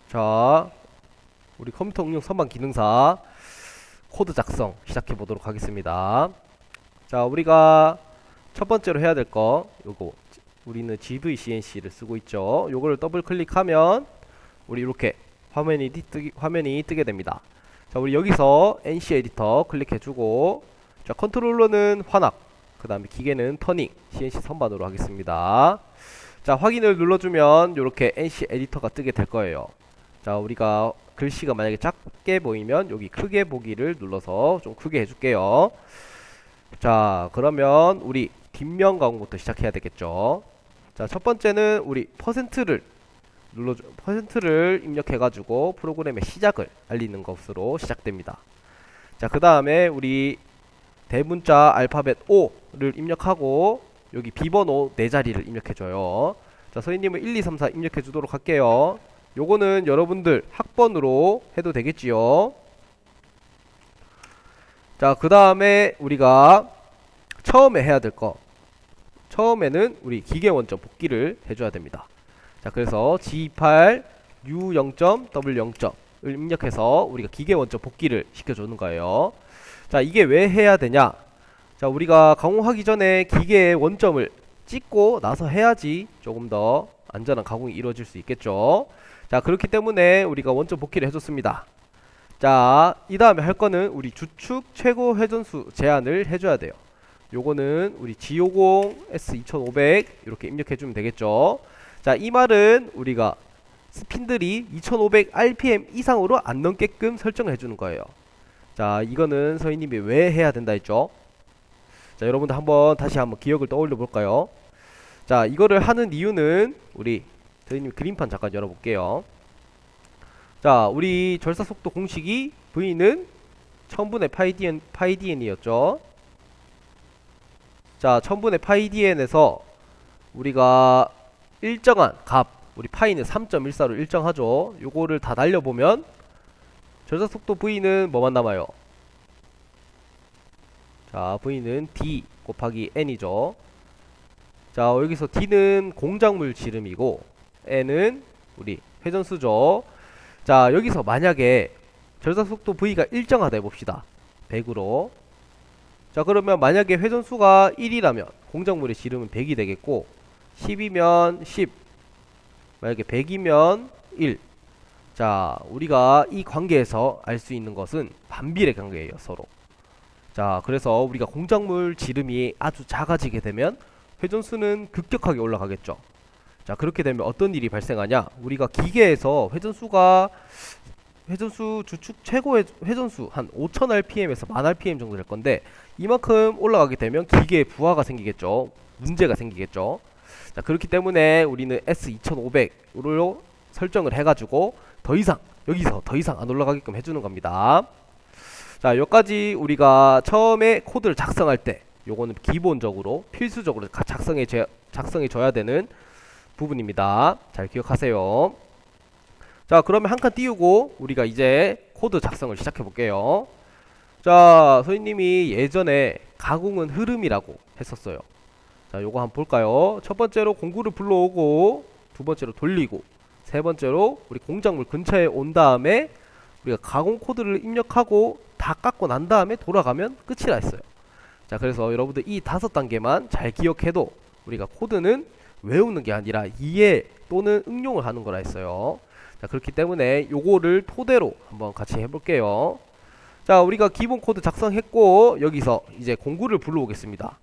자, 우리 컴퓨터 응용 선반 기능사 코드 작성 시작해 보도록 하겠습니다. 자, 우리가 첫 번째로 해야 될 거 요거, 우리는 GVCNC를 쓰고 있죠. 요거를 더블 클릭하면 우리 이렇게 화면이 뜨게 됩니다. 자, 우리 여기서 NC 에디터 클릭해주고, 자, 컨트롤러는 환압, 그 다음에 기계는 터닝, CNC 선반으로 하겠습니다. 자, 확인을 눌러주면 이렇게 NC 에디터가 뜨게 될 거예요. 자, 우리가 글씨가 만약에 작게 보이면 여기 크게 보기를 눌러서 좀 크게 해줄게요. 자, 그러면 우리 뒷면 가공부터 시작해야 되겠죠. 자, 첫 번째는 우리 퍼센트를 입력해가지고 프로그램의 시작을 알리는 것으로 시작됩니다. 자, 그 다음에 우리 대문자 알파벳 O를 입력하고 여기 비번호 4자리를 입력해줘요. 자, 선생님은 1, 2, 3, 4 입력해주도록 할게요. 요거는 여러분들 학번으로 해도 되겠지요. 자, 그 다음에 우리가 처음에 해야 될 거, 처음에는 우리 기계 원점 복귀를 해줘야 됩니다. 자, 그래서 G28 U0.W0을 입력해서 우리가 기계 원점 복귀를 시켜주는 거예요. 자, 이게 왜 해야 되냐? 자, 우리가 가공하기 전에 기계의 원점을 찍고 나서 해야지 조금 더 안전한 가공이 이루어질 수 있겠죠. 자, 그렇기 때문에 우리가 원점 복귀를 해줬습니다. 자, 이 다음에 할 거는 우리 주축 최고 회전수 제한을 해줘야 돼요. 요거는 우리 G50 S2500 이렇게 입력해주면 되겠죠. 자, 이 말은 우리가 스핀들이 2500 RPM 이상으로 안 넘게끔 설정을 해주는 거예요. 자, 이거는 선생님이 왜 해야 된다 했죠? 자, 여러분들 다시 한번 기억을 떠올려 볼까요? 자, 이거를 하는 이유는 우리 선생님 그림판 잠깐 열어볼게요. 자, 우리 절사속도 공식이 V는 1000분의 파이dn이었죠. 자, 1000분의 파이dn에서 우리가 일정한 값, 우리 파이는 3.14로 일정하죠. 요거를 다 날려보면 절사속도 V는 뭐만 남아요? 자, V는 D 곱하기 N이죠. 자, 여기서 D는 공작물 지름이고 N은 우리 회전수죠. 자, 여기서 만약에 절사속도 V가 일정하다 해봅시다. 100으로. 자, 그러면 만약에 회전수가 1이라면 공작물의 지름은 100이 되겠고, 10이면 10, 만약에 100이면 1. 자, 우리가 이 관계에서 알 수 있는 것은 반비례 관계예요, 서로. 자, 그래서 우리가 공작물 지름이 아주 작아지게 되면 회전수는 급격하게 올라가겠죠. 자, 그렇게 되면 어떤 일이 발생하냐? 우리가 기계에서 회전수 주축 최고 회전수 한 5000rpm에서 10,000rpm 정도 될 건데, 이만큼 올라가게 되면 기계에 부하가 생기겠죠. 문제가 생기겠죠. 자, 그렇기 때문에 우리는 S2500으로 설정을 해가지고 여기서 더 이상 안 올라가게끔 해주는 겁니다. 자, 여기까지 우리가 처음에 코드를 작성할 때 요거는 기본적으로 필수적으로 작성해 줘야 되는 부분입니다. 잘 기억하세요. 자, 그러면 한 칸 띄우고 우리가 이제 코드 작성을 시작해 볼게요. 자, 선생님이 예전에 가공은 흐름이라고 했었어요. 자, 요거 한번 볼까요? 첫 번째로 공구를 불러오고, 두 번째로 돌리고, 세 번째로 우리 공작물 근처에 온 다음에 우리가 가공 코드를 입력하고 다 깎고 난 다음에 돌아가면 끝이라 했어요. 자, 그래서 여러분들 이 5단계만 잘 기억해도 우리가 코드는 외우는 게 아니라 이해 또는 응용을 하는 거라 했어요. 자, 그렇기 때문에 요거를 토대로 한번 같이 해볼게요. 자, 우리가 기본 코드 작성했고, 여기서 이제 공구를 불러오겠습니다.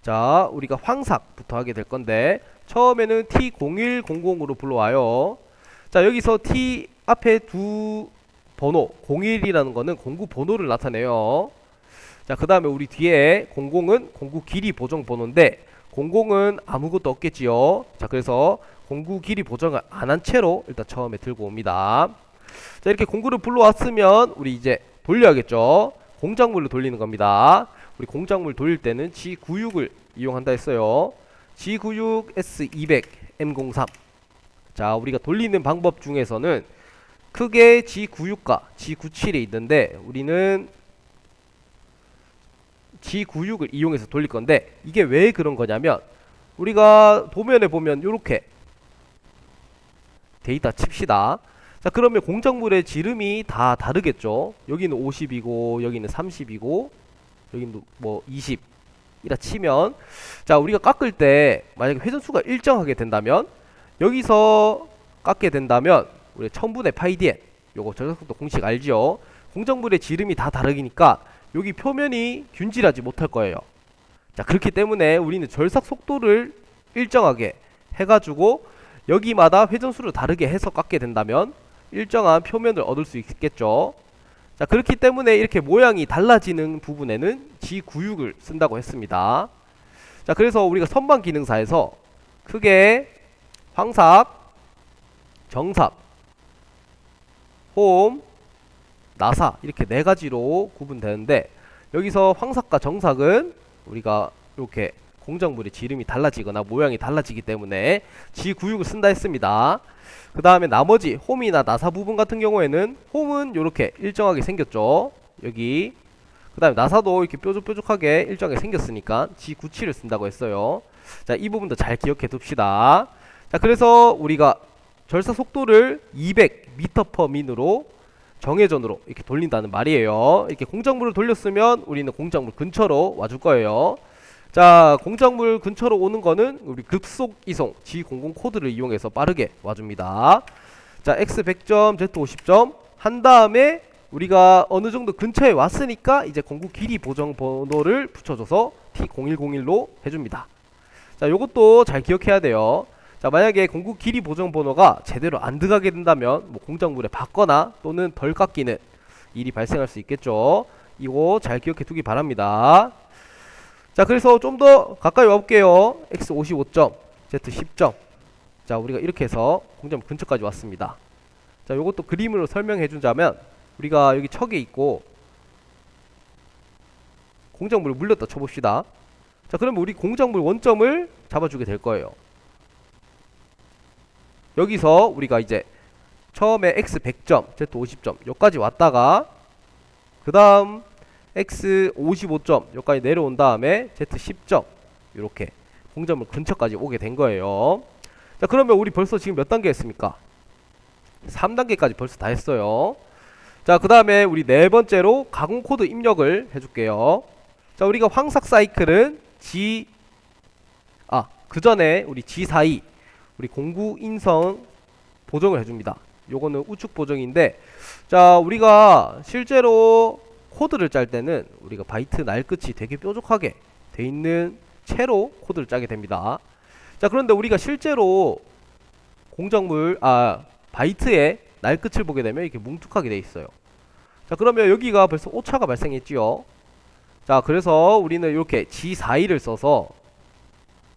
자, 우리가 황삭부터 하게 될 건데, 처음에는 T0100으로 불러와요. 자, 여기서 T 앞에 두 번호 01이라는 거는 공구 번호를 나타내요. 자, 그 다음에 우리 뒤에 00은 공구 길이 보정 번호인데, 00은 아무것도 없겠지요. 자, 그래서 공구 길이 보정을 안 한 채로 일단 처음에 들고 옵니다. 자, 이렇게 공구를 불러왔으면 우리 이제 돌려야겠죠. 공작물로 돌리는 겁니다. 우리 공작물 돌릴 때는 G96을 이용한다 했어요. G96 S200 M03. 자, 우리가 돌리는 방법 중에서는 크게 G96과 G97이 있는데, 우리는 G96을 이용해서 돌릴 건데, 이게 왜 그런 거냐면, 우리가 도면에 보면 요렇게 데이터 칩시다. 자, 그러면 공작물의 지름이 다 다르겠죠. 여기는 50이고 여기는 30이고 여기는 뭐 20 이라 치면, 자, 우리가 깎을 때 만약에 회전수가 일정하게 된다면, 여기서 깎게 된다면 우리 1000분의 파이 dn, 요거 절삭속도 공식 알지요? 공작물의 지름이 다 다르니까 여기 표면이 균질하지 못할 거예요. 자, 그렇기 때문에 우리는 절삭 속도를 일정하게 해가지고 여기마다 회전수를 다르게 해서 깎게 된다면 일정한 표면을 얻을 수 있겠죠. 자, 그렇기 때문에 이렇게 모양이 달라지는 부분에는 G96을 쓴다고 했습니다. 자, 그래서 우리가 선반 기능사에서 크게 황삭, 정삭, 홈, 나사 이렇게 네 가지로 구분되는데, 여기서 황삭과 정삭은 우리가 이렇게 공작물의 지름이 달라지거나 모양이 달라지기 때문에 G96을 쓴다 했습니다. 그 다음에 나머지 홈이나 나사 부분 같은 경우에는, 홈은 이렇게 일정하게 생겼죠. 여기. 그 다음에 나사도 이렇게 뾰족뾰족하게 일정하게 생겼으니까 G97을 쓴다고 했어요. 자, 이 부분도 잘 기억해 둡시다. 자, 그래서 우리가 절삭 속도를 200m/min으로 정회전으로 이렇게 돌린다는 말이에요. 이렇게 공작물을 돌렸으면 우리는 공작물 근처로 와줄 거예요. 자, 공작물 근처로 오는 거는 우리 급속 이송 G00 코드를 이용해서 빠르게 와줍니다. 자, X 100점, Z 50점 한 다음에 우리가 어느 정도 근처에 왔으니까 이제 공구 길이 보정 번호를 붙여줘서 T0101로 해줍니다. 자, 요것도 잘 기억해야 돼요. 자, 만약에 공구 길이 보정 번호가 제대로 안 들어가게 된다면 뭐 공작물에 받거나 또는 덜 깎이는 일이 발생할 수 있겠죠. 이거 잘 기억해 두기 바랍니다. 자, 그래서 좀 더 가까이 와볼게요. X 55점, Z 10점. 자, 우리가 이렇게 해서 공작물 근처까지 왔습니다. 자, 요것도 그림으로 설명해 주자면, 우리가 여기 척에 있고 공작물을 물렸다 쳐봅시다. 자, 그러면 우리 공작물 원점을 잡아주게 될 거예요. 여기서 우리가 이제 처음에 X 100점, Z 50점 여기까지 왔다가, 그 다음 X 55점 여기까지 내려온 다음에 Z 10점 이렇게 공작물 근처까지 오게 된 거예요. 자, 그러면 우리 벌써 지금 몇 단계 했습니까? 3단계까지 벌써 다 했어요. 자, 그 다음에 우리 네 번째로 가공 코드 입력을 해줄게요. 자, 우리가 황삭 사이클은 그 전에 우리 G42 우리 공구 인성 보정을 해줍니다. 요거는 우측 보정인데, 자, 우리가 실제로 코드를 짤 때는 우리가 바이트 날끝이 되게 뾰족하게 돼 있는 채로 코드를 짜게 됩니다. 자, 그런데 우리가 실제로 바이트의 날끝을 보게 되면 이렇게 뭉툭하게 돼 있어요. 자, 그러면 여기가 벌써 오차가 발생했지요. 자, 그래서 우리는 이렇게 G42를 써서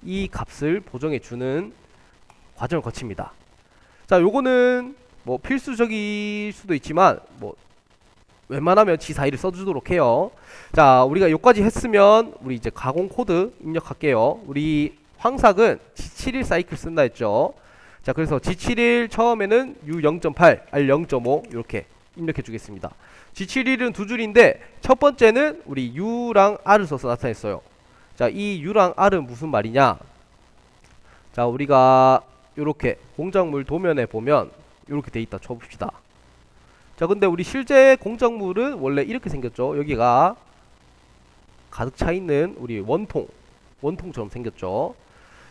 이 값을 보정해 주는 과정을 거칩니다. 자, 요거는 뭐 필수적일 수도 있지만 뭐 웬만하면 G42를 써주도록 해요. 자, 우리가 여기까지 했으면 우리 이제 가공 코드 입력할게요. 우리 황삭은 G71 사이클 쓴다 했죠. 자, 그래서 G71 처음에는 U0.8, R0.5 이렇게 입력해 주겠습니다. G71은 두 줄인데 첫 번째는 우리 U랑 R을 써서 나타냈어요. 자, 이 U랑 R은 무슨 말이냐? 자, 우리가 요렇게 공작물 도면에 보면 요렇게 돼 있다 쳐봅시다. 자, 근데 우리 실제 공작물은 원래 이렇게 생겼죠. 여기가 가득 차 있는 우리 원통처럼 생겼죠.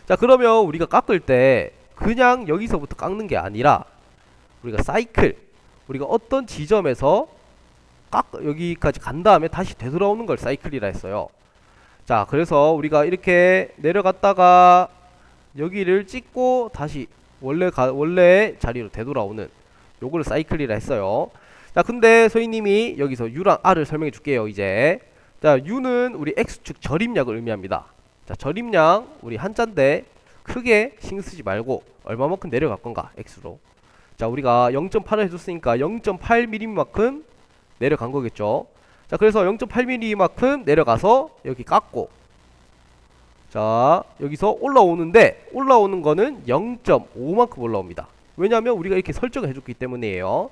자, 그러면 우리가 깎을 때 그냥 여기서부터 깎는 게 아니라 우리가 사이클, 우리가 어떤 지점에서 여기까지 간 다음에 다시 되돌아오는 걸 사이클이라 했어요. 자, 그래서 우리가 이렇게 내려갔다가 여기를 찍고 다시 원래 자리로 되돌아오는 요거를 사이클이라 했어요. 자, 근데 소희님이 여기서 U랑 R을 설명해 줄게요. 이제 자, U는 우리 X축 절입량을 의미합니다. 자, 절입량 우리 한자인데 크게 신경 쓰지 말고 얼마만큼 내려갈 건가 X로. 자, 우리가 0.8을 해줬으니까 0.8mm만큼 내려간 거겠죠. 자, 그래서 0.8mm만큼 내려가서 여기 깎고, 자, 여기서 올라오는 거는 0.5만큼 올라옵니다. 왜냐하면 우리가 이렇게 설정을 해줬기 때문이에요.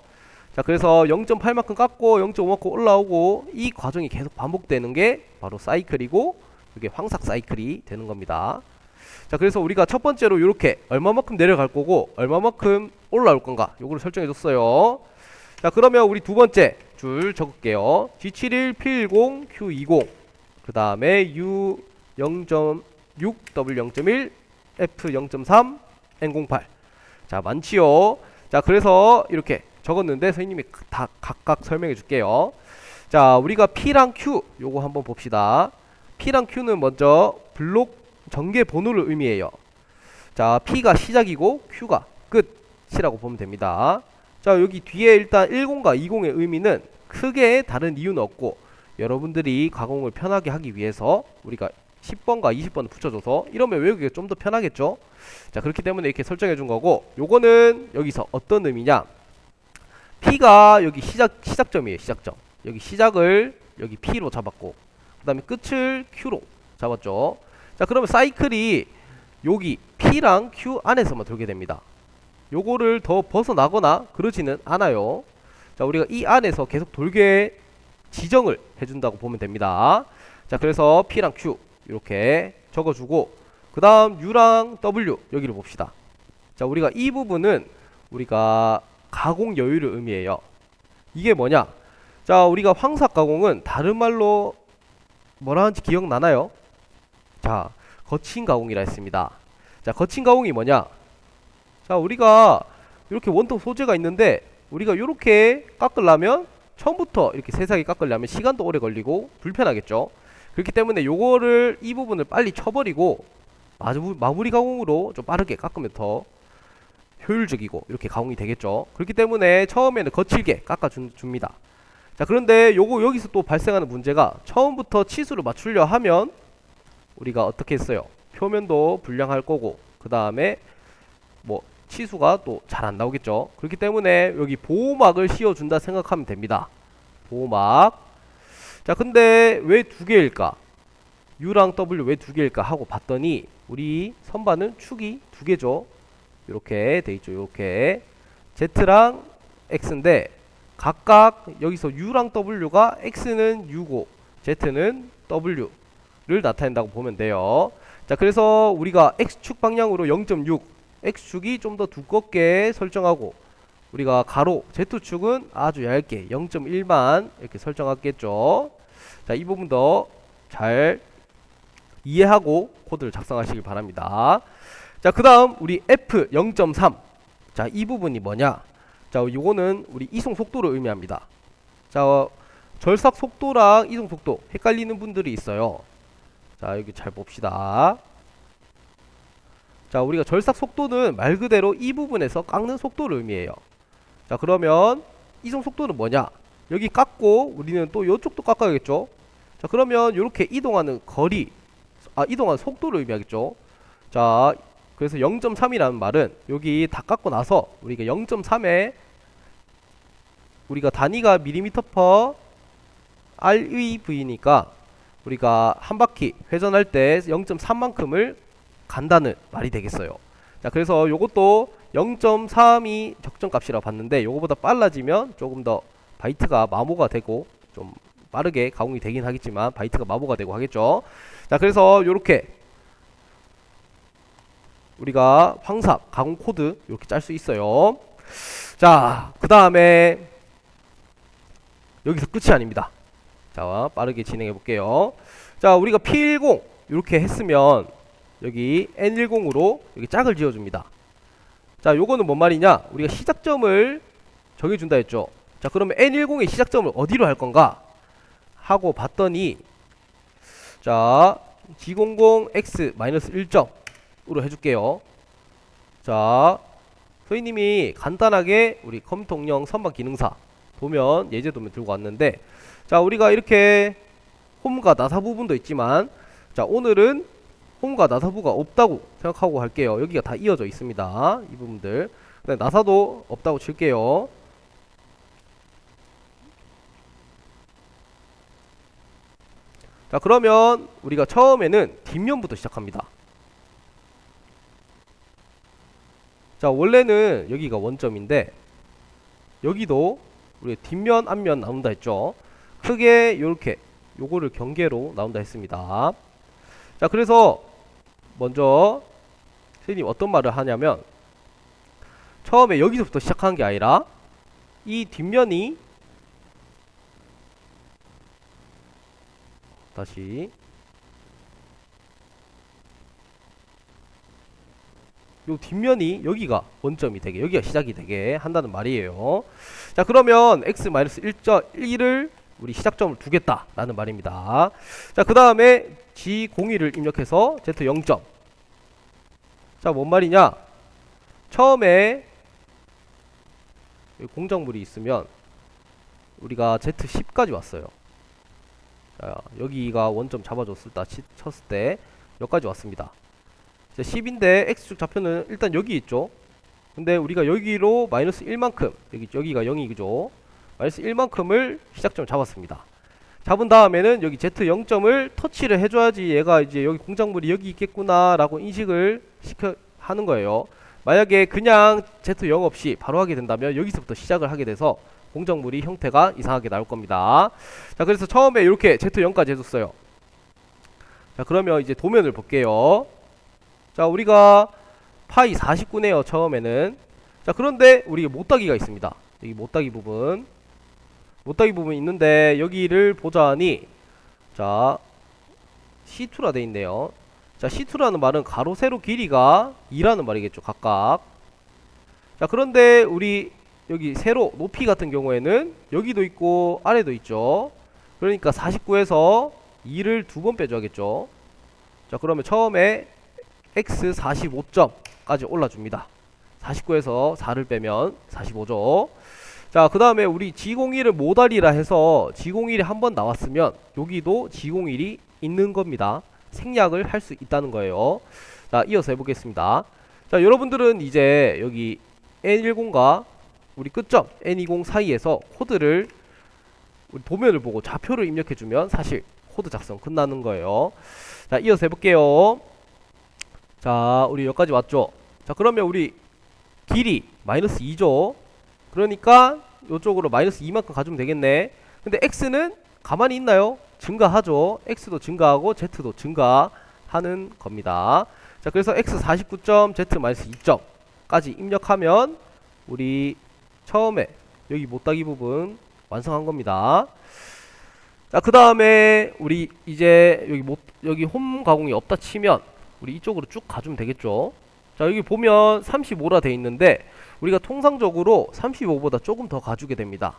자, 그래서 0.8만큼 깎고 0.5만큼 올라오고, 이 과정이 계속 반복되는 게 바로 사이클이고, 이게 황삭 사이클이 되는 겁니다. 자, 그래서 우리가 첫 번째로 이렇게 얼마만큼 내려갈 거고 얼마만큼 올라올 건가 요거를 설정해 줬어요. 자 그러면 우리 두 번째 줄 적을게요. G71 P10 Q20 그 다음에 U 0.6 W 0.1 F 0.3 N08. 자 많지요. 자 그래서 이렇게 적었는데 선생님이 다 각각 설명해 줄게요. 자 우리가 P랑 Q 요거 한번 봅시다. P랑 Q는 먼저 블록 전개 번호를 의미해요. 자 P가 시작이고 Q가 끝이라고 보면 됩니다. 자 여기 뒤에 일단 10과 20의 의미는 크게 다른 이유는 없고 여러분들이 가공을 편하게 하기 위해서 우리가 10번과 20번을 붙여줘서 이러면 외우기가 좀 더 편하겠죠. 자 그렇기 때문에 이렇게 설정해 준 거고, 요거는 여기서 어떤 의미냐, P가 여기 시작점이에요. 시작점. 여기 시작을 여기 P로 잡았고 그 다음에 끝을 Q로 잡았죠. 자 그러면 사이클이 여기 P랑 Q 안에서만 돌게 됩니다. 요거를 더 벗어나거나 그러지는 않아요. 자 우리가 이 안에서 계속 돌게 지정을 해준다고 보면 됩니다. 자 그래서 P랑 Q 이렇게 적어주고 그 다음 U랑 W 여기를 봅시다. 자 우리가 이 부분은 우리가 가공 여유를 의미해요. 이게 뭐냐, 자 우리가 황삭 가공은 다른 말로 뭐라 하는지 기억나나요? 자 거친 가공이라 했습니다. 자 거친 가공이 뭐냐, 자 우리가 이렇게 원톱 소재가 있는데 우리가 이렇게 깎으려면 처음부터 이렇게 세세하게 깎으려면 시간도 오래 걸리고 불편하겠죠. 그렇기 때문에 요거를 이 부분을 빨리 쳐버리고 마무리 가공으로 좀 빠르게 깎으면 더 효율적이고 이렇게 가공이 되겠죠. 그렇기 때문에 처음에는 거칠게 깎아줍니다. 자 그런데 요거 여기서 또 발생하는 문제가 처음부터 치수를 맞추려 하면 우리가 어떻게 했어요? 표면도 불량할 거고 그 다음에 뭐 치수가 또 잘 안 나오겠죠. 그렇기 때문에 여기 보호막을 씌워준다 생각하면 됩니다. 보호막. 자 근데 왜 두 개일까? U랑 W 왜 두 개일까 하고 봤더니 우리 선반은 축이 두 개죠. 이렇게 돼 있죠. 이렇게 Z랑 X인데 각각 여기서 U랑 W가 X는 U고 Z는 W를 나타낸다고 보면 돼요. 자 그래서 우리가 X축 방향으로 0.6 X축이 좀 더 두껍게 설정하고 우리가 가로 Z축은 아주 얇게 0.1만 이렇게 설정하겠죠. 자 이 부분도 잘 이해하고 코드를 작성하시길 바랍니다. 자 그 다음 우리 F 0.3. 자 이 부분이 뭐냐, 자 요거는 우리 이송 속도를 의미합니다. 자 절삭 속도랑 이송 속도 헷갈리는 분들이 있어요. 자 여기 잘 봅시다. 자 우리가 절삭 속도는 말 그대로 이 부분에서 깎는 속도를 의미해요. 자 그러면 이송 속도는 뭐냐, 여기 깎고 우리는 또 이쪽도 깎아야겠죠. 자 그러면 이렇게 이동하는 거리, 이동하는 속도를 의미하겠죠. 자 그래서 0.3이라는 말은 여기 다 깎고 나서 우리가 0.3에 우리가 단위가 밀리미터 퍼 REV니까 우리가 한 바퀴 회전할 때 0.3만큼을 간다는 말이 되겠어요. 자 그래서 요것도 0.3이 적정값이라고 봤는데 요거보다 빨라지면 조금 더 바이트가 마모가 되고 좀 빠르게 가공이 되긴 하겠지만 바이트가 마모가 되고 하겠죠. 자 그래서 요렇게 우리가 황삭 가공 코드 이렇게 짤 수 있어요. 자 그 다음에 여기서 끝이 아닙니다. 자 빠르게 진행해 볼게요. 자 우리가 P10 이렇게 했으면 여기 N10으로 여기 짝을 지어줍니다. 자 요거는 뭔 말이냐, 우리가 시작점을 정해준다 했죠. 자 그러면 N10의 시작점을 어디로 할 건가 하고 봤더니 자 G00X-1점으로 해줄게요. 자 소희님이 간단하게 우리 컴통령 선반 기능사 도면 예제 도면 들고 왔는데, 자 우리가 이렇게 홈과 나사 부분도 있지만 자 오늘은 홈과 나사부가 없다고 생각하고 할게요. 여기가 다 이어져 있습니다. 이 부분들. 나사도 없다고 칠게요. 자 그러면 우리가 처음에는 뒷면부터 시작합니다. 자 원래는 여기가 원점인데 여기도 우리 뒷면 앞면 나온다 했죠. 크게 요렇게 요거를 경계로 나온다 했습니다. 자 그래서 먼저 선생님 어떤 말을 하냐면, 처음에 여기서부터 시작하는 게 아니라 이 뒷면이 다시 요 뒷면이 여기가 원점이 되게, 여기가 시작이 되게 한다는 말이에요. 자, 그러면 x-1.1을 우리 시작점을 두겠다 라는 말입니다. 자, 그 다음에 G01을 입력해서 Z0점. 자, 뭔 말이냐, 처음에 공작물이 있으면 우리가 Z10까지 왔어요. 자, 여기가 원점 잡아줬을 때 쳤을 때 여기까지 왔습니다. 10인데 X축 좌표는 일단 여기 있죠. 근데 우리가 여기로 마이너스 1만큼, 여기가 0이 그죠? 마이너스 1만큼을 시작점 잡았습니다. 잡은 다음에는 여기 Z0점을 터치를 해줘야지 얘가 이제 여기 공작물이 여기 있겠구나 라고 인식을 하는 거예요. 만약에 그냥 Z0 없이 바로 하게 된다면 여기서부터 시작을 하게 돼서 공작물이 형태가 이상하게 나올 겁니다. 자, 그래서 처음에 이렇게 Z0까지 해줬어요. 자, 그러면 이제 도면을 볼게요. 자, 우리가 파이 49네요 처음에는. 자, 그런데 우리 못따기가 있습니다. 여기 못따기 부분 있는데 여기를 보자니, 자, C2라 돼 있네요. 자, C2라는 말은 가로 세로 길이가 2라는 말이겠죠, 각각. 자, 그런데 우리 여기 세로 높이 같은 경우에는 여기도 있고 아래도 있죠. 그러니까 49에서 2를 두 번 빼줘야겠죠. 자, 그러면 처음에 x 45점까지 올라줍니다. 49에서 4를 빼면 45죠. 자, 그 다음에 우리 G01을 모달이라 해서 G01이 한번 나왔으면 여기도 G01이 있는 겁니다. 생략을 할 수 있다는 거예요. 자, 이어서 해보겠습니다. 자, 여러분들은 이제 여기 N10과 우리 끝점 N20 사이에서 코드를, 우리 도면을 보고 좌표를 입력해주면 사실 코드 작성 끝나는 거예요. 자, 이어서 해볼게요. 자, 우리 여기까지 왔죠. 자, 그러면 우리 길이 마이너스 2죠. 그러니까 이쪽으로 마이너스 2만큼 가주면 되겠네. 근데 x는 가만히 있나요? 증가하죠. x도 증가하고 z도 증가하는 겁니다. 자, 그래서 x 49점, z 마이너스 2점까지 입력하면 우리 처음에 여기 못따기 부분 완성한 겁니다. 자, 그 다음에 우리 이제 여기 홈 가공이 없다 치면 우리 이쪽으로 쭉 가주면 되겠죠. 자, 여기 보면 35라 돼 있는데 우리가 통상적으로 35보다 조금 더 가주게 됩니다.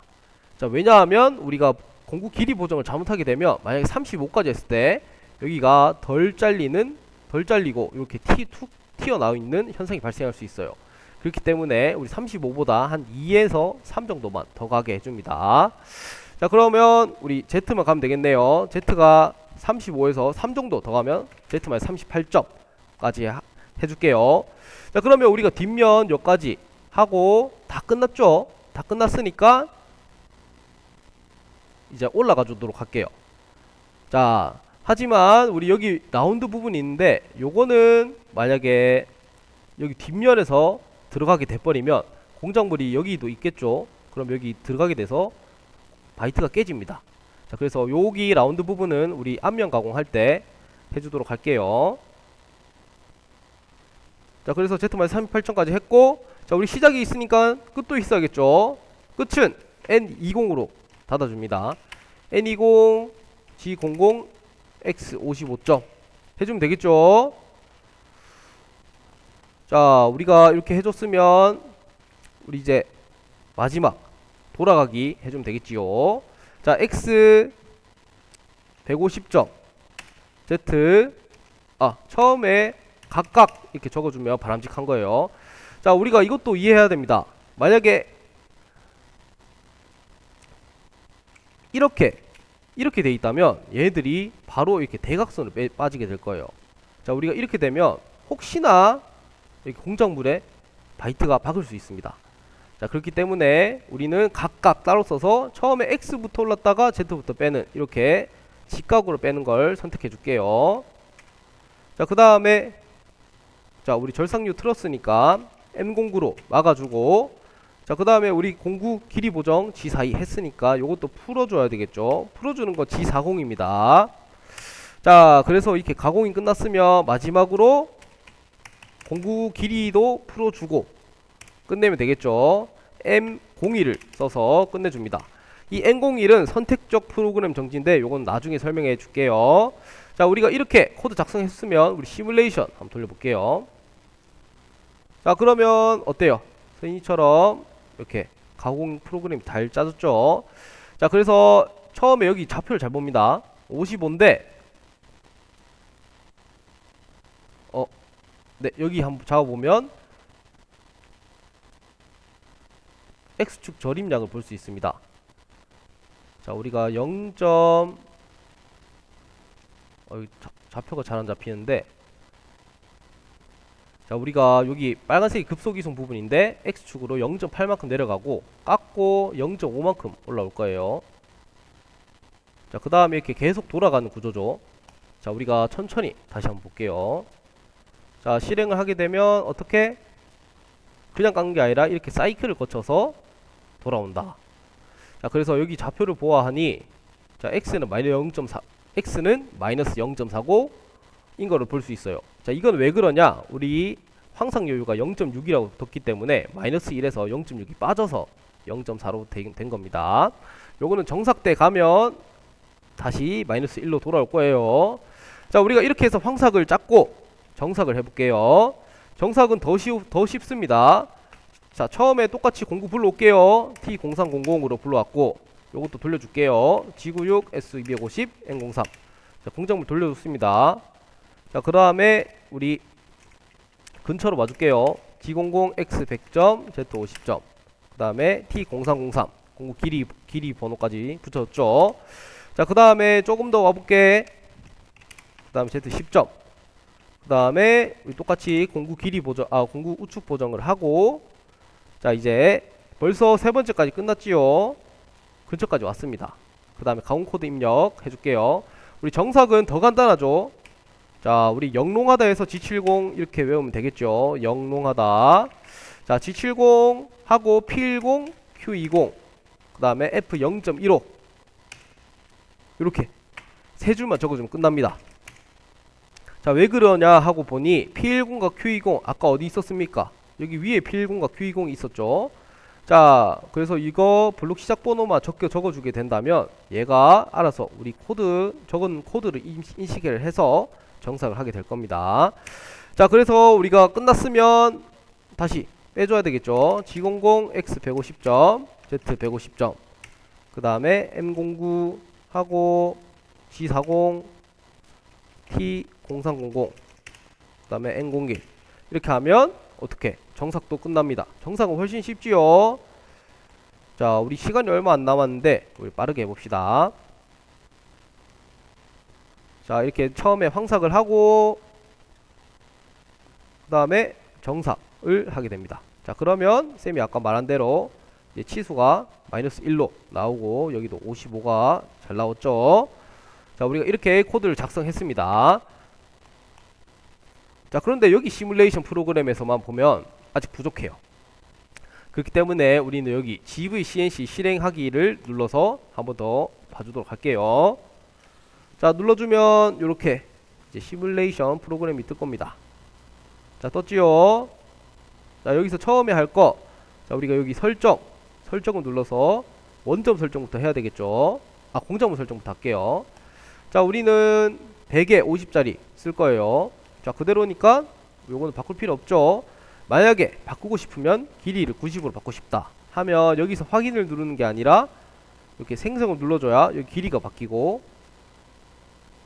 자, 왜냐하면 우리가 공구 길이 보정을 잘못하게 되면 만약에 35까지 했을 때 여기가 덜 잘리고 이렇게 툭 튀어나와 있는 현상이 발생할 수 있어요. 그렇기 때문에 우리 35보다 한 2에서 3 정도만 더 가게 해줍니다. 자, 그러면 우리 Z만 가면 되겠네요. Z가 35에서 3 정도 더 가면 Z만 38점까지 해줄게요. 자, 그러면 우리가 뒷면 여기까지 하고 다 끝났죠? 다 끝났으니까 이제 올라가 주도록 할게요. 자, 하지만 우리 여기 라운드 부분이 있는데 요거는 만약에 여기 뒷면에서 들어가게 돼버리면 공작물이 여기도 있겠죠? 그럼 여기 들어가게 돼서 바이트가 깨집니다. 자, 그래서 여기 라운드 부분은 우리 앞면 가공할 때 해주도록 할게요. 자, 그래서 Z-38점까지 했고, 자, 우리 시작이 있으니까 끝도 있어야겠죠. 끝은 N20으로 닫아줍니다. N20 G00 X55점 해주면 되겠죠. 자, 우리가 이렇게 해줬으면 우리 이제 마지막 돌아가기 해주면 되겠지요. 자, X 150점 Z 처음에 각각 이렇게 적어주면 바람직한 거예요. 자, 우리가 이것도 이해해야 됩니다. 만약에 이렇게 돼 있다면 얘들이 바로 이렇게 대각선으로 빠지게 될 거예요. 자, 우리가 이렇게 되면 혹시나 이렇게 공작물에 바이트가 박을 수 있습니다. 자, 그렇기 때문에 우리는 각각 따로 써서 처음에 X부터 올랐다가 Z부터 빼는, 이렇게 직각으로 빼는 걸 선택해 줄게요. 자, 그 다음에 자, 우리 절삭류 틀었으니까 M09로 막아주고, 자, 그 다음에 우리 공구 길이 보정 G42 했으니까 요것도 풀어줘야 되겠죠. 풀어주는 거 G40입니다. 자, 그래서 이렇게 가공이 끝났으면 마지막으로 공구 길이도 풀어주고 끝내면 되겠죠. M01을 써서 끝내줍니다. 이 M01은 선택적 프로그램 정지인데 요건 나중에 설명해 줄게요. 자, 우리가 이렇게 코드 작성했으면 우리 시뮬레이션 한번 돌려볼게요. 자, 그러면 어때요? 선생님처럼 이렇게 가공 프로그램이 잘 짜졌죠. 자, 그래서 처음에 여기 좌표를 잘 봅니다. 55인데 네, 여기 한번 잡아보면 X축 절임량을 볼 수 있습니다. 자, 우리가 0. 좌표가 잘 안 잡히는데, 자, 우리가 여기 빨간색이 급속이송 부분인데 X축으로 0.8만큼 내려가고 깎고 0.5만큼 올라올 거예요. 자, 그 다음에 이렇게 계속 돌아가는 구조죠. 자, 우리가 천천히 다시 한번 볼게요. 자, 실행을 하게 되면 어떻게? 그냥 깎는 게 아니라 이렇게 사이클을 거쳐서 돌아온다. 자, 그래서 여기 좌표를 보아하니, 자, X는 마이너스 0.49 인 거를 볼 수 있어요. 자, 이건 왜 그러냐? 우리 황상 요율가 0.6이라고 뒀기 때문에 마이너스 1에서 0.6이 빠져서 0.4로 된 겁니다. 요거는 정삭 때 가면 다시 마이너스 1로 돌아올 거예요. 자, 우리가 이렇게 해서 황삭을 짰고 정삭을 해볼게요. 정삭은 더 쉽습니다. 자, 처음에 똑같이 공구 불러올게요. T0300으로 불러왔고 요것도 돌려줄게요. G96 S250 N03. 자, 공작물 돌려줬습니다. 자, 그 다음에 우리 근처로 와줄게요. G00 X 100점 Z 50점. 그 다음에 T0303 공구 길이 번호까지 붙여줬죠. 자, 그 다음에 조금 더 와볼게. 그 다음에 Z 10점. 그 다음에 똑같이 공구 공구 우측 보정을 하고, 자, 이제 벌써 세 번째까지 끝났지요. 근처까지 왔습니다. 그 다음에 가공 코드 입력 해줄게요. 우리 정삭은 더 간단하죠. 자, 우리 영롱하다에서 G70 이렇게 외우면 되겠죠. 영롱하다. 자, G70 하고 P10 Q20 그 다음에 F0.15 이렇게 세 줄만 적어주면 끝납니다. 자, 왜 그러냐 하고 보니 P10과 Q20 아까 어디 있었습니까? 여기 위에 P10과 Q20이 있었죠. 자, 그래서 이거 블록 시작 번호만 적어주게 된다면 얘가 알아서 우리 적은 코드를 인식을 해서 정삭을 하게 될 겁니다. 자, 그래서 우리가 끝났으면 다시 빼줘야 되겠죠. G00 X 150점 Z 150점 그 다음에 M09 하고 G40 T0300 그 다음에 N01 이렇게 하면 어떻게 정삭도 끝납니다. 정삭은 훨씬 쉽지요. 자, 우리 시간이 얼마 안 남았는데 우리 빠르게 해봅시다. 자, 이렇게 처음에 황삭을 하고 그 다음에 정삭을 하게 됩니다. 자, 그러면 쌤이 아까 말한 대로 이제 치수가 마이너스 1로 나오고 여기도 55가 잘 나왔죠. 자, 우리가 이렇게 코드를 작성했습니다. 자, 그런데 여기 시뮬레이션 프로그램에서만 보면 아직 부족해요. 그렇기 때문에 우리는 여기 GVCNC 실행하기를 눌러서 한번 더 봐주도록 할게요. 자, 눌러주면 이렇게 이제 시뮬레이션 프로그램이 뜰 겁니다. 자, 떴지요. 자, 여기서 처음에 할 거, 자, 우리가 여기 설정을 눌러서 원점 설정부터 해야 되겠죠. 공작물 설정부터 할게요. 자, 우리는 100에 50짜리 쓸 거예요. 자, 그대로니까 요거는 바꿀 필요 없죠. 만약에 바꾸고 싶으면 길이를 90으로 바꾸고 싶다 하면 여기서 확인을 누르는 게 아니라 이렇게 생성을 눌러줘야 여기 길이가 바뀌고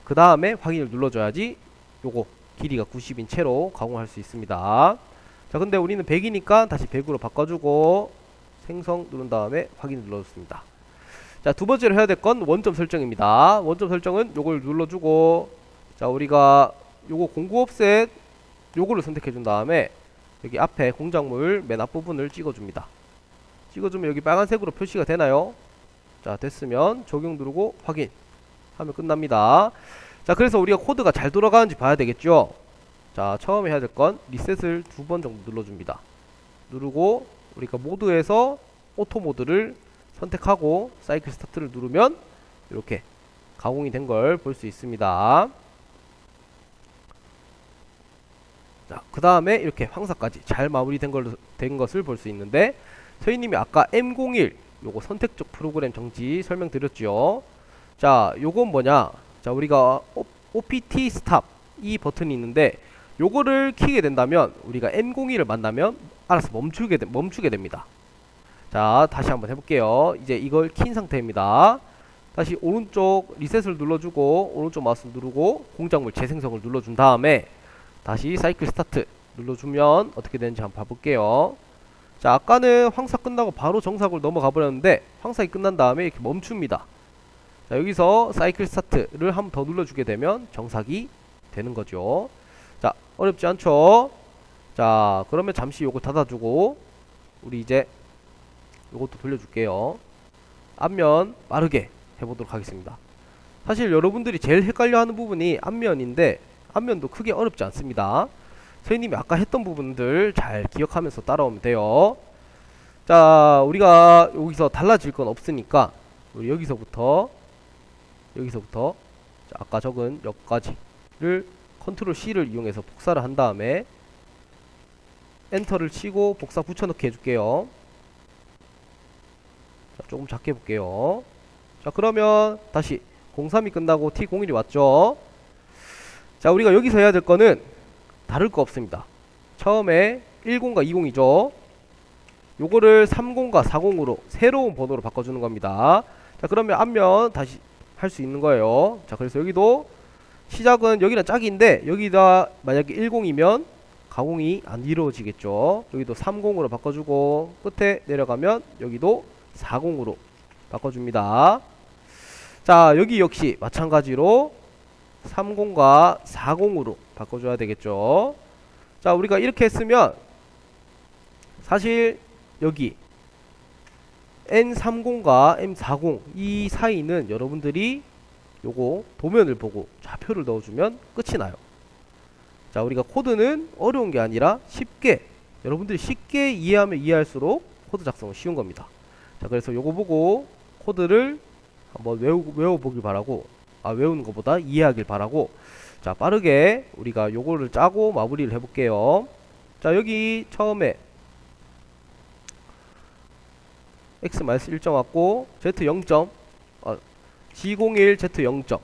그 다음에 확인을 눌러줘야지 요거 길이가 90인 채로 가공할 수 있습니다. 자, 근데 우리는 100이니까 다시 100으로 바꿔주고 생성 누른 다음에 확인을 눌러줬습니다. 자, 두 번째로 해야 될 건 원점 설정입니다. 원점 설정은 요걸 눌러주고, 자, 우리가 요거 공구 옵셋 요거를 선택해 준 다음에 여기 앞에 공작물 맨 앞부분을 찍어줍니다. 찍어주면 여기 빨간색으로 표시가 되나요? 자, 됐으면 적용 누르고 확인 하면 끝납니다. 자, 그래서 우리가 코드가 잘 돌아가는지 봐야 되겠죠. 자, 처음에 해야 될 건 리셋을 2번 정도 눌러줍니다. 누르고 우리가 모드에서 오토 모드를 선택하고 사이클 스타트를 누르면 이렇게 가공이 된 걸 볼 수 있습니다. 자, 그 다음에 이렇게 황사까지 잘 마무리된 된 것을 볼 수 있는데, 서희님이 아까 M01 요거 선택적 프로그램 정지 설명드렸죠. 자, 요건 뭐냐? 자, 우리가 OPT 스탑 이 버튼이 있는데, 요거를 키게 된다면 우리가 M01을 만나면 알아서 멈추게 됩니다. 자, 다시 한번 해볼게요. 이제 이걸 킨 상태입니다. 다시 오른쪽 리셋을 눌러주고 오른쪽 마우스 누르고 공작물 재생성을 눌러준 다음에 다시 사이클 스타트 눌러주면 어떻게 되는지 한번 봐볼게요. 자, 아까는 황사 끝나고 바로 정삭으로 넘어가 버렸는데 황사가 끝난 다음에 이렇게 멈춥니다. 자, 여기서 사이클 스타트를 한 번 더 눌러주게 되면 정삭이 되는 거죠. 자, 어렵지 않죠? 자, 그러면 잠시 요거 닫아주고 우리 이제 요것도 돌려줄게요. 앞면 빠르게 해보도록 하겠습니다. 사실 여러분들이 제일 헷갈려 하는 부분이 앞면인데, 앞면도 크게 어렵지 않습니다. 선생님이 아까 했던 부분들 잘 기억하면서 따라오면 돼요. 자, 우리가 여기서 달라질 건 없으니까 우리 여기서부터 자, 아까 적은 여기까지를 컨트롤 C를 이용해서 복사를 한 다음에 엔터를 치고 복사 붙여넣기 해줄게요. 자, 조금 작게 해볼게요. 자, 그러면 다시 03이 끝나고 T01이 왔죠. 자, 우리가 여기서 해야 될 거는 다를 거 없습니다. 처음에 10과 20이죠. 요거를 30과 40으로 새로운 번호로 바꿔주는 겁니다. 자, 그러면 앞면 다시 할 수 있는 거예요. 자, 그래서 여기도 시작은 여기는 짝인데 여기다 만약에 10이면 가공이 안 이루어지겠죠. 여기도 30으로 바꿔주고 끝에 내려가면 여기도 40으로 바꿔줍니다. 자, 여기 역시 마찬가지로 30과 40으로 바꿔줘야 되겠죠. 자, 우리가 이렇게 했으면 사실 여기 N30과 M40 이 사이는 여러분들이 요거 도면을 보고 좌표를 넣어주면 끝이 나요. 자, 우리가 코드는 어려운 게 아니라 여러분들이 쉽게 이해하면 이해할수록 코드 작성은 쉬운 겁니다. 자, 그래서 요거 보고 코드를 한번 외워보길 바라고, 외우는 것보다 이해하길 바라고, 자, 빠르게 우리가 요거를 짜고 마무리를 해볼게요. 자, 여기 처음에 X-1점 왔고 Z 0점, G01 Z 0점.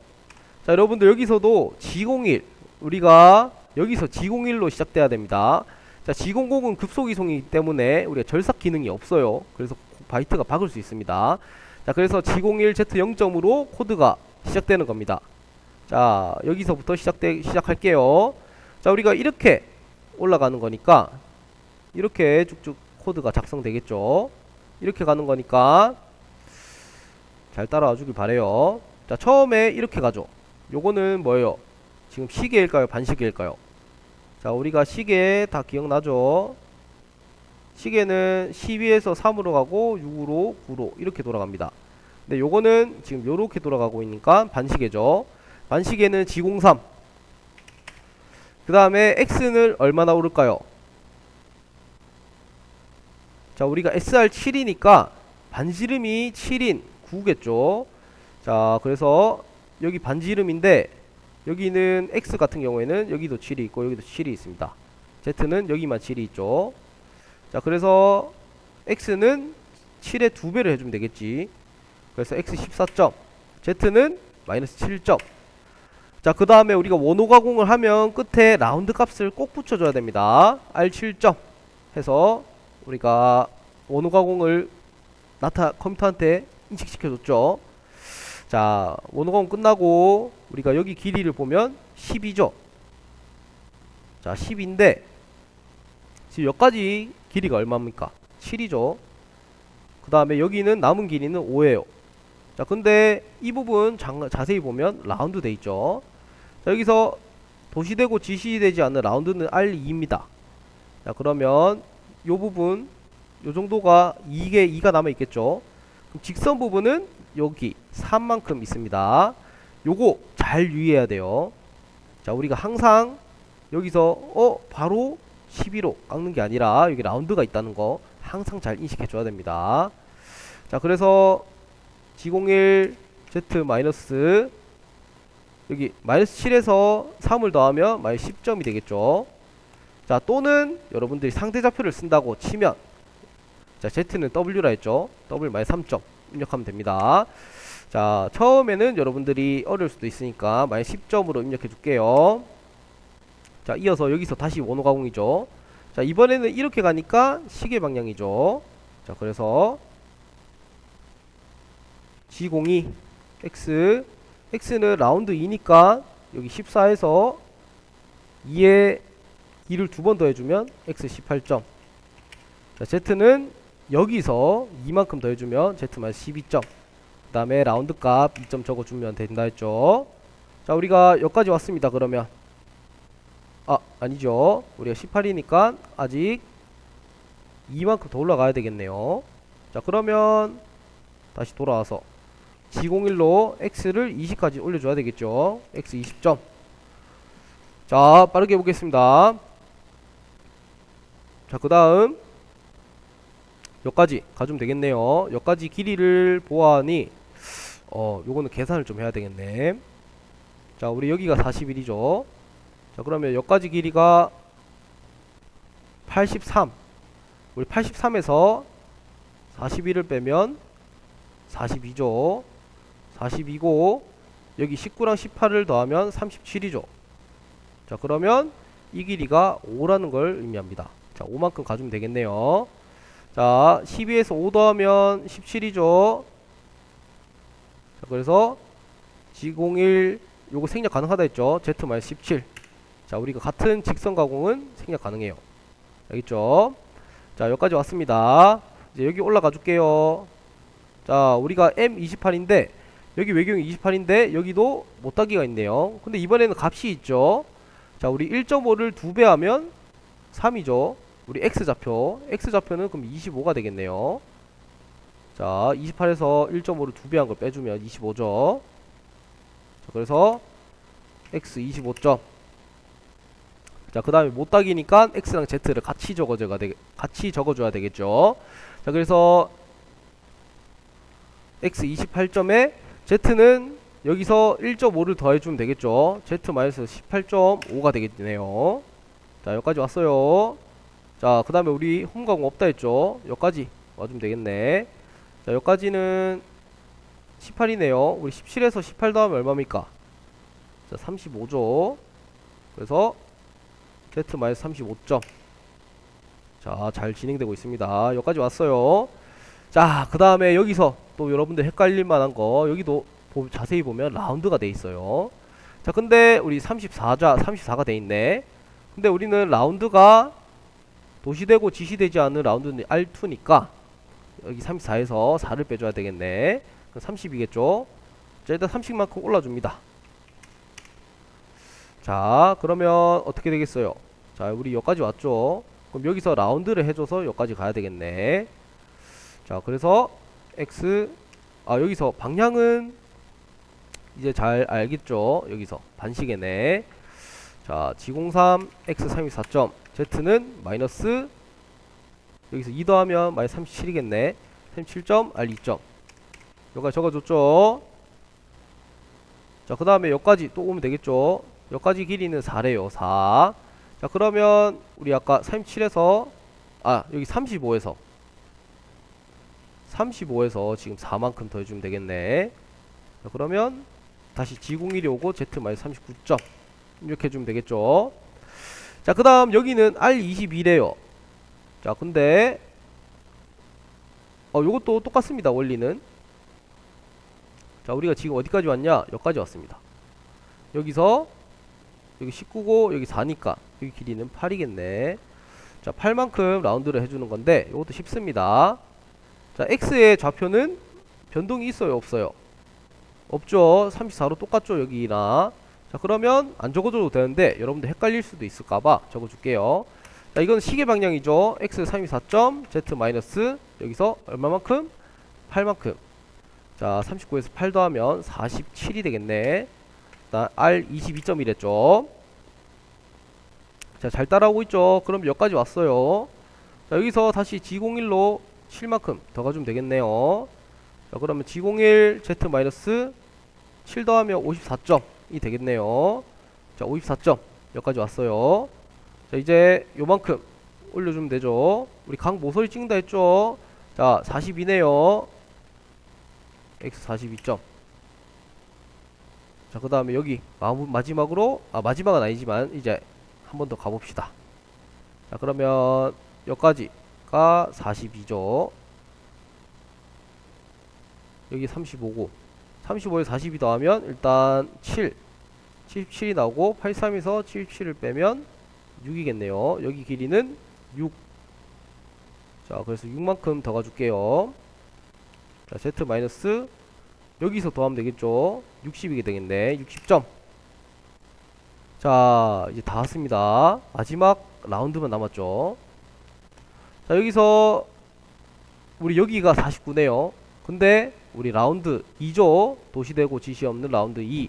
자, 여러분들 여기서도 G01 우리가 여기서 G01로 시작돼야 됩니다. 자, G00은 급속이송이기 때문에 우리가 절삭 기능이 없어요. 그래서 바이트가 박을 수 있습니다. 자, 그래서 G01 Z 0점으로 코드가 시작되는 겁니다. 자, 여기서부터 시작할게요. 자, 우리가 이렇게 올라가는 거니까 이렇게 쭉쭉 코드가 작성되겠죠. 이렇게 가는 거니까 잘 따라와 주길 바래요. 자, 처음에 이렇게 가죠. 요거는 뭐예요? 지금 시계일까요? 반시계일까요? 자, 우리가 시계 다 기억나죠? 시계는 12에서 3으로 가고 6으로 9로 이렇게 돌아갑니다. 근데 요거는 지금 요렇게 돌아가고 있으니까 반시계죠. 반시계는 G03. 그 다음에 X는 얼마나 오를까요? 자, 우리가 SR7이니까 반지름이 7인 9겠죠. 자, 그래서 여기 반지름인데 여기는 X 같은 경우에는 여기도 7이 있고 여기도 7이 있습니다. Z는 여기만 7이 있죠. 자, 그래서 X는 7의 2배를 해주면 되겠지. 그래서 X 14점, Z는 마이너스 7점. 자, 그 다음에 우리가 원호 가공을 하면 끝에 라운드 값을 꼭 붙여줘야 됩니다. R 7점 해서 우리가 원호 가공을 컴퓨터한테 인식시켜줬죠. 자, 원호 가공 끝나고 우리가 여기 길이를 보면 10이죠. 자, 10인데 지금 여기까지 길이가 얼마입니까? 7이죠. 그 다음에 여기는 남은 길이는 5예요. 자, 근데 이 부분 자세히 보면 라운드 돼 있죠. 자, 여기서 도시되고 지시되지 않는 라운드는 R2입니다. 자, 그러면 요 부분 요 정도가 2가 남아 있겠죠. 그럼 직선 부분은 여기 3만큼 있습니다. 요거 잘 유의해야 돼요. 자, 우리가 항상 여기서 바로 12로 깎는 게 아니라 여기 라운드가 있다는 거 항상 잘 인식해 줘야 됩니다. 자, 그래서 G01 Z 마이너스 여기 마이너스 7에서 3을 더하면 마이너스 10점이 되겠죠. 자, 또는 여러분들이 상대 좌표를 쓴다고 치면, 자, Z는 W라 했죠. W-3점 입력하면 됩니다. 자, 처음에는 여러분들이 어려울 수도 있으니까 -10점으로 입력해 줄게요. 자, 이어서 여기서 다시 원호 가공이죠. 자, 이번에는 이렇게 가니까 시계 방향이죠. 자, 그래서 G02 X, X는 라운드 2니까 여기 14에서 2에 2를 두 번 더해주면 X 18점. 자, Z는 여기서 2만큼 더해주면 Z-12점. 그 다음에 라운드 값 2점 적어주면 된다 했죠. 자, 우리가 여기까지 왔습니다. 그러면 아니죠. 우리가 18이니까 아직 2만큼 더 올라가야 되겠네요. 자, 그러면 다시 돌아와서 G01로 X를 20까지 올려줘야 되겠죠. X 20점. 자, 빠르게 보겠습니다. 자, 그 다음 여기까지 가주면 되겠네요. 여기까지 길이를 보아하니 요거는 계산을 좀 해야 되겠네. 자, 우리 여기가 41이죠. 자, 그러면 여기까지 길이가 83. 우리 83에서 41을 빼면 42죠. 42고 여기 19랑 18을 더하면 37이죠. 자, 그러면 이 길이가 5라는 걸 의미합니다. 자, 5만큼 가주면 되겠네요. 자, 12에서 5 더하면 17이죠. 자, 그래서 G01 요거 생략 가능하다 했죠. Z-17. 자, 우리가 같은 직선 가공은 생략 가능해요. 알겠죠? 자, 여기까지 왔습니다. 이제 여기 올라가 줄게요. 자, 우리가 M28인데 여기 외경이 28인데 여기도 못하기가 있네요. 근데 이번에는 값이 있죠. 자, 우리 1.5를 2배 하면 3이죠. 우리 X좌표는 그럼 25가 되겠네요. 자, 28에서 1.5를 2배 한 걸 빼주면 25죠. 자, 그래서 X 25점. 자, 그 다음에 못하기니까 X랑 Z를 같이 적어줘야 되겠죠. 자, 그래서 X 28점에 Z는 여기서 1.5를 더해주면 되겠죠. Z-18.5가 되겠네요. 자, 여기까지 왔어요. 자, 그 다음에 우리 홈가공 없다 했죠. 여기까지 와주면 되겠네. 자, 여기까지는 18이네요. 우리 17에서 18 더하면 얼마입니까? 자, 35죠. 그래서 Z-35점. 자, 잘 진행되고 있습니다. 여기까지 왔어요. 자, 그 다음에 여기서 또 여러분들 헷갈릴 만한 거, 여기도 자세히 보면 라운드가 돼 있어요. 자, 근데 우리 34가 돼 있네. 근데 우리는 라운드가 도시되고 지시되지 않은 라운드는 R2니까 여기 34에서 4를 빼줘야 되겠네. 그럼 30이겠죠. 자, 일단 30만큼 올라줍니다. 자, 그러면 어떻게 되겠어요? 자, 우리 여기까지 왔죠. 그럼 여기서 라운드를 해줘서 여기까지 가야 되겠네. 자, 그래서 X 여기서 방향은 이제 잘 알겠죠. 여기서 반시계네. 자, G03 X34점. Z는 마이너스 여기서 2 더하면 마이너스 37이겠네. 37점 R2점. 여기까지 적어줬죠. 자, 그 다음에 여기까지 또 오면 되겠죠. 여기까지 길이는 4래요. 4. 자, 그러면 우리 아까 37에서 여기 35에서 지금 4만큼 더해주면 되겠네. 자, 그러면 다시 G01이 오고 Z-39점 이렇게 해주면 되겠죠. 자, 그 다음 여기는 R22래요. 자, 근데 요것도 똑같습니다. 원리는. 자, 우리가 지금 어디까지 왔냐? 여기까지 왔습니다. 여기서 여기 19고 여기 4니까 여기 길이는 8이겠네. 자, 8만큼 라운드를 해주는 건데 이것도 쉽습니다. 자, X의 좌표는 변동이 있어요? 없어요? 없죠. 34로 똑같죠. 여기나. 자, 그러면 안 적어줘도 되는데 여러분들 헷갈릴 수도 있을까봐 적어줄게요. 자, 이건 시계 방향이죠. X 34점 Z 마이너스 여기서 얼마만큼? 8만큼. 자, 39에서 8 더하면 47이 되겠네. R 22점이랬죠. 자, 잘 따라오고 있죠. 그럼 여기까지 왔어요. 자, 여기서 다시 G01로 7만큼 더 가주면 되겠네요. 자, 그러면 G01 Z 마이너스 7 더하면 54점이 되겠네요. 자, 54점 여기까지 왔어요. 자, 이제 요만큼 올려주면 되죠. 우리 각 모서리 찍는다 했죠. 자, 42네요. x 42점. 자, 그 다음에 여기 마지막으로, 마지막은 아니지만 이제 한 번 더 가봅시다. 자, 그러면 여기까지가 42죠. 여기 35고 35에 42 더하면 일단 77이 나오고 83에서 77을 빼면 6이겠네요. 여기 길이는 6. 자, 그래서 6만큼 더 가줄게요. 자, z 마이너스 여기서 더하면 되겠죠. 60이게 되겠네. 60점. 자, 이제 다 왔습니다. 마지막 라운드만 남았죠. 자, 여기서 우리 여기가 49네요. 근데 우리 라운드 2죠. 도시되고 지시 없는 라운드 2.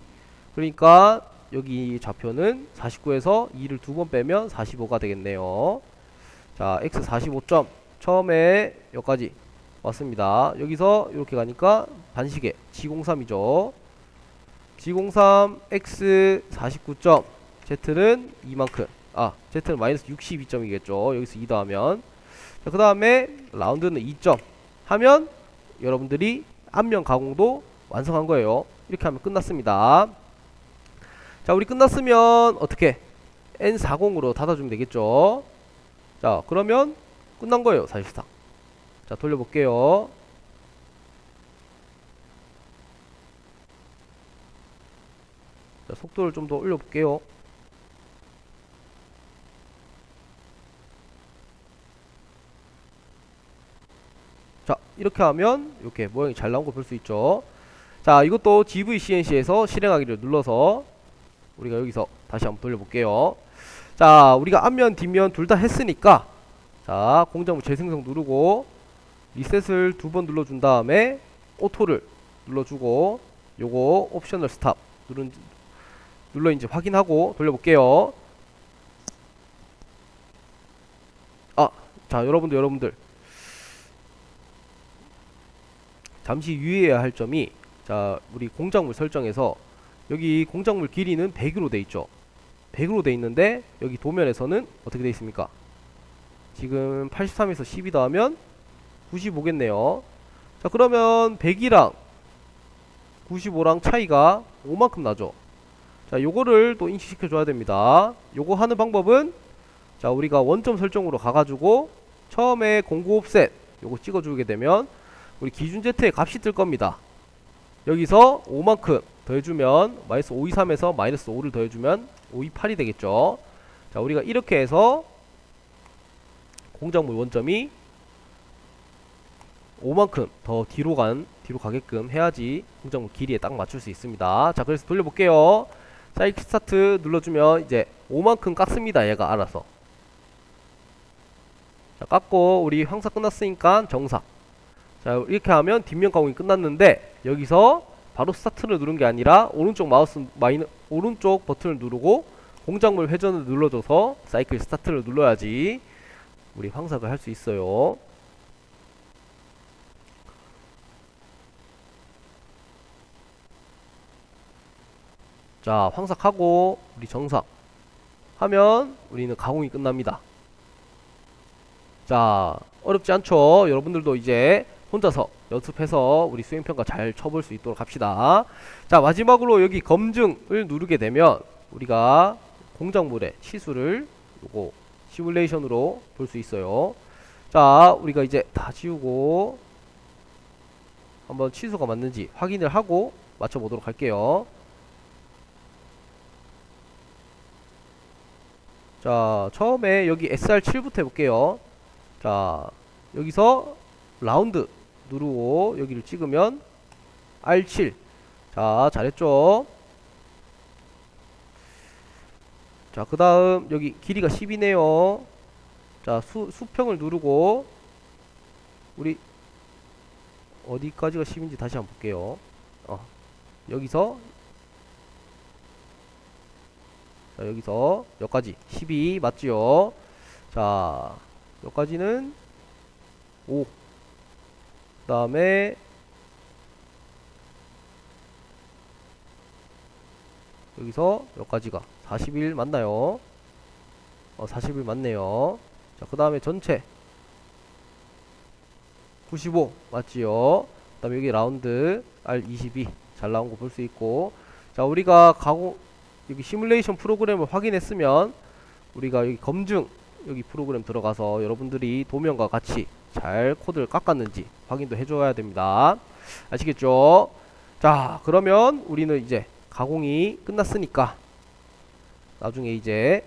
그러니까 여기 좌표는 49에서 2를 두 번 빼면 45가 되겠네요. 자, x 45점. 처음에 여기까지 왔습니다. 여기서 이렇게 가니까 반시계 G03이죠. G03 x 49점. z는 이만큼. z는 마이너스 62점이겠죠. 여기서 2 더하면. 자, 그 다음에 라운드는 2점 하면 여러분들이 앞면 가공도 완성한 거예요. 이렇게 하면 끝났습니다. 자, 우리 끝났으면 어떻게 N40으로 닫아주면 되겠죠. 자, 그러면 끝난 거예요, 사실상. 자, 돌려볼게요. 자, 속도를 좀 더 올려볼게요. 자, 이렇게 하면 이렇게 모양이 잘 나온 거 볼 수 있죠. 자, 이것도 GVCNC에서 실행하기를 눌러서 우리가 여기서 다시 한번 돌려볼게요. 자, 우리가 앞면 뒷면 둘 다 했으니까 자, 공작물 재생성 누르고 리셋을 두 번 눌러준 다음에 오토를 눌러주고 요거 옵셔널 스탑 눌러 이제 확인하고 돌려볼게요. 자, 여러분들 잠시 유의해야 할 점이, 자, 우리 공작물 설정에서 여기 공작물 길이는 100으로 돼 있죠. 100으로 돼 있는데 여기 도면에서는 어떻게 돼 있습니까? 지금 83에서 12 더하면 95겠네요. 자, 그러면 100이랑 95랑 차이가 5만큼 나죠. 자, 요거를 또 인식시켜 줘야 됩니다. 요거 하는 방법은, 자, 우리가 원점 설정으로 가가지고 처음에 공구 옵셋 요거 찍어주게 되면 우리 기준 Z의 값이 뜰 겁니다. 여기서 5만큼 더해주면 마이너스 523에서 마이너스 5를 더해주면 528이 되겠죠. 자, 우리가 이렇게 해서 공작물 원점이 5만큼 더 뒤로 가게끔 해야지 공작물 길이에 딱 맞출 수 있습니다. 자, 그래서 돌려볼게요. 사이클 스타트 눌러주면 이제 5만큼 깎습니다. 얘가 알아서. 자, 깎고 우리 황사 끝났으니까 정사. 자, 이렇게 하면 뒷면 가공이 끝났는데 여기서 바로 스타트를 누른 게 아니라 오른쪽 오른쪽 버튼을 누르고 공작물 회전을 눌러줘서 사이클 스타트를 눌러야지 우리 황삭을 할 수 있어요. 자, 황삭하고 우리 정삭 하면 우리는 가공이 끝납니다. 자, 어렵지 않죠? 여러분들도 이제 혼자서 연습해서 우리 수행평가 잘 쳐볼 수 있도록 합시다. 자, 마지막으로 여기 검증을 누르게 되면 우리가 공작물의 치수를 요거 시뮬레이션으로 볼 수 있어요. 자, 우리가 이제 다 지우고 한번 치수가 맞는지 확인을 하고 맞춰보도록 할게요. 자, 처음에 여기 SR7부터 해볼게요. 자, 여기서 라운드 누르고 여기를 찍으면 R7. 자, 잘했죠? 자, 그 다음 여기 길이가 10이네요. 자, 수평을 누르고 우리 어디까지가 10인지 다시 한번 볼게요. 여기서 자, 여기서 여기까지 12 맞지요? 자, 여기까지는 5. 그 다음에 여기서 여기까지가 41 맞나요? 41 맞네요. 자, 그 다음에 전체 95 맞지요. 그 다음에 여기 라운드 R22 잘 나온 거 볼 수 있고, 자, 우리가 여기 시뮬레이션 프로그램을 확인했으면 우리가 여기 검증 여기 프로그램 들어가서 여러분들이 도면과 같이 잘 코드를 깎았는지 확인도 해줘야 됩니다. 아시겠죠? 자, 그러면 우리는 이제 가공이 끝났으니까 나중에 이제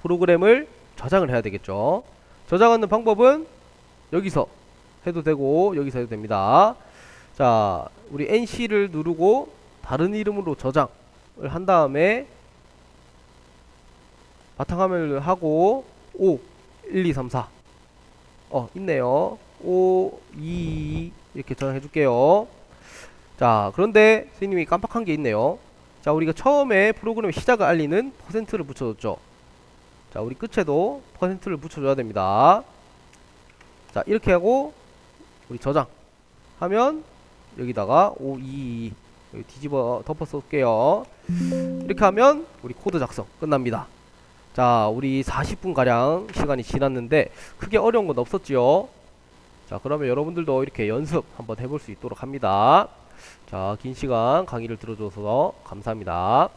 프로그램을 저장을 해야 되겠죠. 저장하는 방법은 여기서 해도 되고 여기서 해도 됩니다. 자, 우리 NC를 누르고 다른 이름으로 저장을 한 다음에 바탕화면을 하고 5 1 2 3 4 있네요. 5 2 이렇게 저장해 줄게요. 자, 그런데 선생님이 깜빡한 게 있네요. 자, 우리가 처음에 프로그램 시작을 알리는 퍼센트를 붙여줬죠. 자, 우리 끝에도 퍼센트를 붙여줘야 됩니다. 자, 이렇게 하고 우리 저장 하면 여기다가 522 여기 뒤집어 덮어 쏠게요. 이렇게 하면 우리 코드 작성 끝납니다. 자, 우리 40분 가량 시간이 지났는데 크게 어려운 건 없었지요. 자, 그러면 여러분들도 이렇게 연습 한번 해볼 수 있도록 합니다. 자, 긴 시간 강의를 들어줘서 감사합니다.